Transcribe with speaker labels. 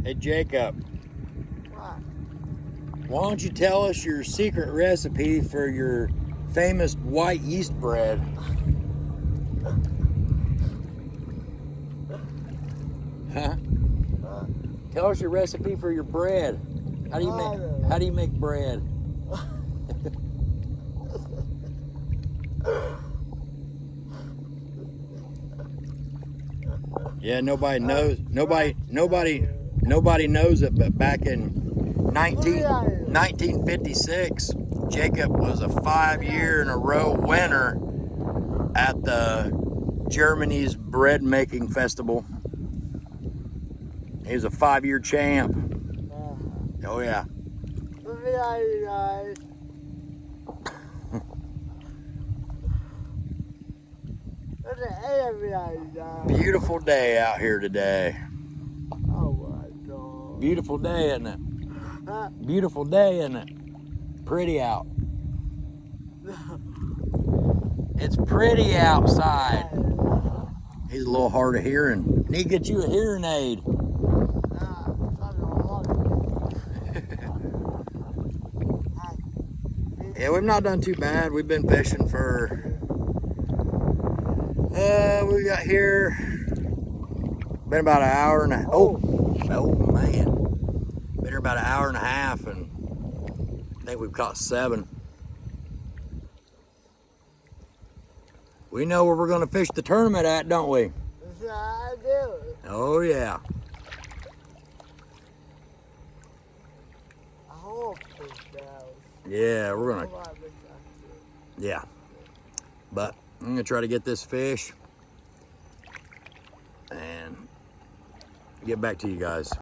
Speaker 1: Hey Jacob,
Speaker 2: What?
Speaker 1: why don't you tell us your secret recipe for your famous white yeast bread? Huh? Tell us your recipe for your bread. How do you make bread? Yeah, nobody knows. Nobody knows it. But back in 1956, Jacob was a 5-year in a row winner at the Germany's bread making festival. He was a 5-year champ. Oh yeah. Beautiful day out here today.
Speaker 2: Oh my God.
Speaker 1: Beautiful day, isn't it?
Speaker 2: Huh?
Speaker 1: Beautiful day, isn't it? Pretty out. It's pretty outside. He's a little hard of hearing. Need to get you a hearing aid. Yeah, we've not done too bad. We've been fishing for, we got here, been about an hour and a, oh man. Been here about an hour and a half, and I think we've caught 7. We know where we're gonna fish the tournament at, don't we?
Speaker 2: Yeah, I do.
Speaker 1: Oh yeah.
Speaker 2: I hope it does.
Speaker 1: Yeah, we're gonna, yeah. But I'm gonna try to get this fish and get back to you guys.